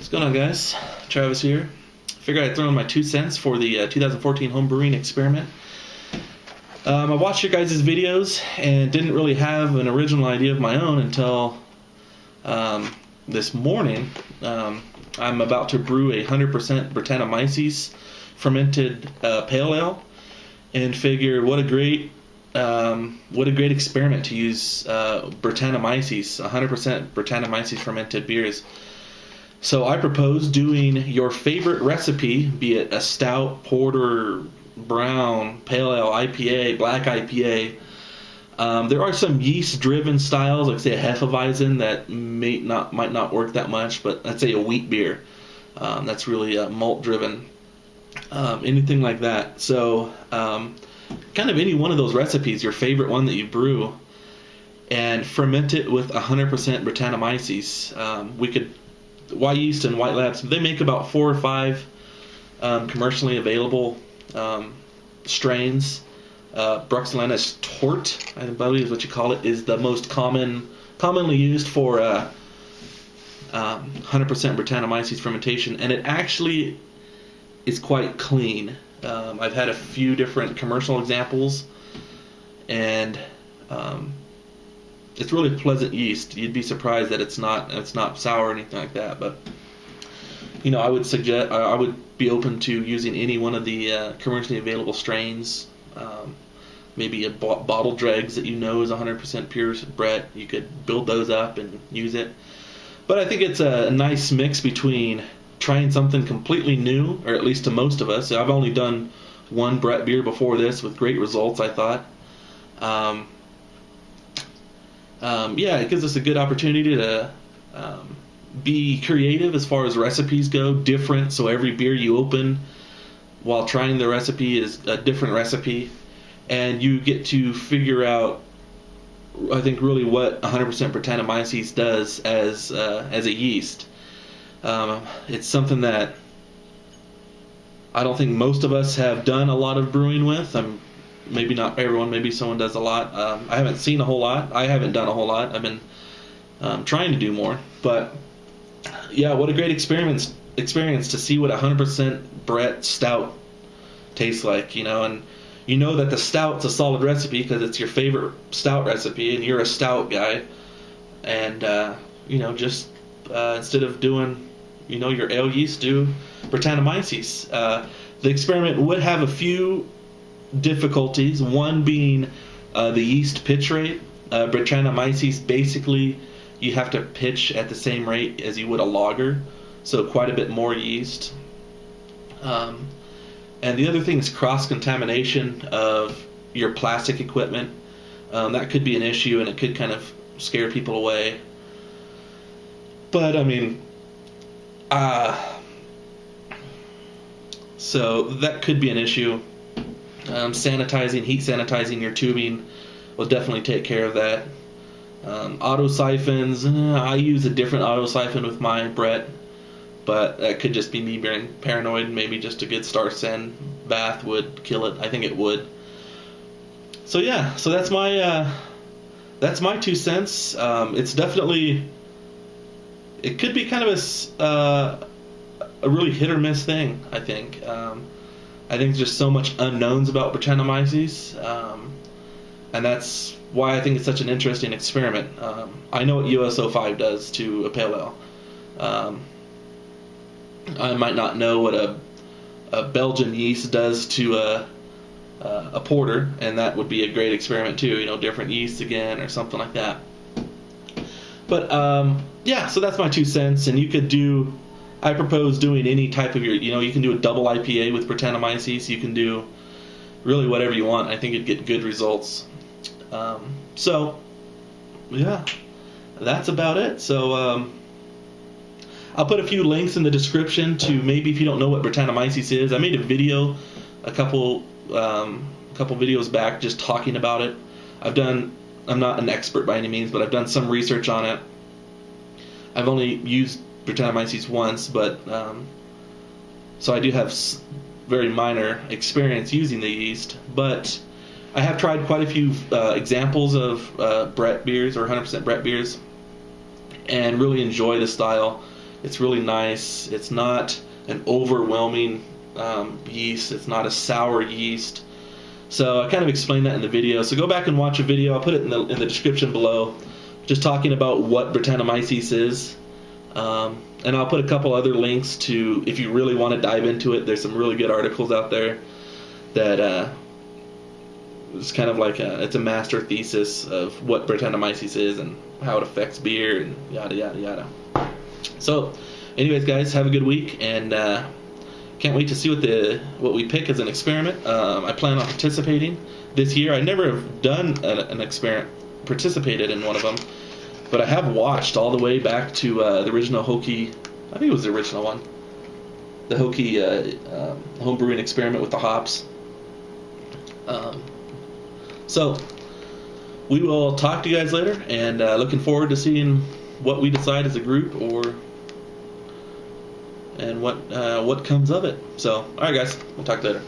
What's going on, guys? Travis here. Figured I'd throw in my 2 cents for the 2014 home brewing experiment. I watched your guys' videos and didn't really have an original idea of my own until this morning. I'm about to brew a 100% brettanomyces fermented pale ale, and figure what a great experiment to use brettanomyces, 100% brettanomyces fermented beers. So I propose doing your favorite recipe, be it a stout, porter, brown, pale ale, IPA, black IPA. There are some yeast-driven styles, like say a Hefeweizen, that might not work that much, but let's say a wheat beer, that's really malt-driven. Anything like that. So kind of any one of those recipes, your favorite one that you brew, and ferment it with 100% brettanomyces. We could yeast and White Labs, they make about 4 or 5 commercially available strains. Bruxellensis Tort, I believe is what you call it, is the most commonly used for 100% brettanomyces fermentation, and it actually is quite clean. I've had a few different commercial examples, and it's really pleasant yeast. You'd be surprised that it's not sour or anything like that. But I would be open to using any one of the commercially available strains. Maybe a bottle dregs that is 100% pure Brett. You could build those up and use it. But I think it's a nice mix between trying something completely new, or at least to most of us. I've only done one Brett beer before this with great results, I thought. It gives us a good opportunity to be creative as far as recipes go, different, so every beer you open while trying the recipe is a different recipe, and you get to figure out, I think, really what 100% brettanomyces does as a yeast. It's something that I don't think most of us have done a lot of brewing with. Maybe not everyone, maybe someone does a lot. I haven't seen a whole lot. I haven't done a whole lot. I've been trying to do more. But yeah, what a great experience to see what 100% Brett stout tastes like, and that the stout's a solid recipe because it's your favorite stout recipe and you're a stout guy. And just instead of doing your ale yeast, do brettanomyces. The experiment would have a few difficulties, one being the yeast pitch rate. Brettanomyces, basically you have to pitch at the same rate as you would a lager, so quite a bit more yeast. And the other thing is cross-contamination of your plastic equipment. That could be an issue, and it could kind of scare people away. But so that could be an issue. Heat sanitizing your tubing will definitely take care of that. Auto siphons, I use a different auto siphon with my Brett, but that could just be me being paranoid. Maybe just a good star send bath would kill it. I think it would. So yeah, so that's my 2 cents. It's definitely, it could be kind of a really hit or miss thing, I think. I think there's just so much unknowns about brettanomyces, and that's why I think it's such an interesting experiment. I know what USO5 does to a pale ale. I might not know what a Belgian yeast does to a porter, and that would be a great experiment too. Different yeasts again, or something like that. But so that's my 2 cents, and you could do. I propose doing any type of you can do a double IPA with brettanomyces. You can do really whatever you want. I think you'd get good results. So, yeah, that's about it. So, I'll put a few links in the description to, maybe if you don't know what brettanomyces is. I made a video a couple videos back just talking about it. I'm not an expert by any means, but I've done some research on it. I've only used brettanomyces once, but so I do have very minor experience using the yeast, but I have tried quite a few examples of Brett beers, or 100% Brett beers, and really enjoy the style. It's really nice. It's not an overwhelming yeast. It's not a sour yeast. So I kind of explained that in the video. So go back and watch a video. I'll put it in the description below, just talking about what brettanomyces is. And I'll put a couple other links to, if you really want to dive into it, there's some really good articles out there that it's kind of like it's a master thesis of what brettanomyces is and how it affects beer and yada yada yada. So anyways, guys, have a good week, and can't wait to see what we pick as an experiment. I plan on participating this year. I never have done an experiment, participated in one of them, but I have watched all the way back to the original Hokie. I think it was the original one, the Hokie homebrewing experiment with the hops. So we will talk to you guys later, and looking forward to seeing what we decide as a group, and what comes of it. So, all right, guys, we'll talk later.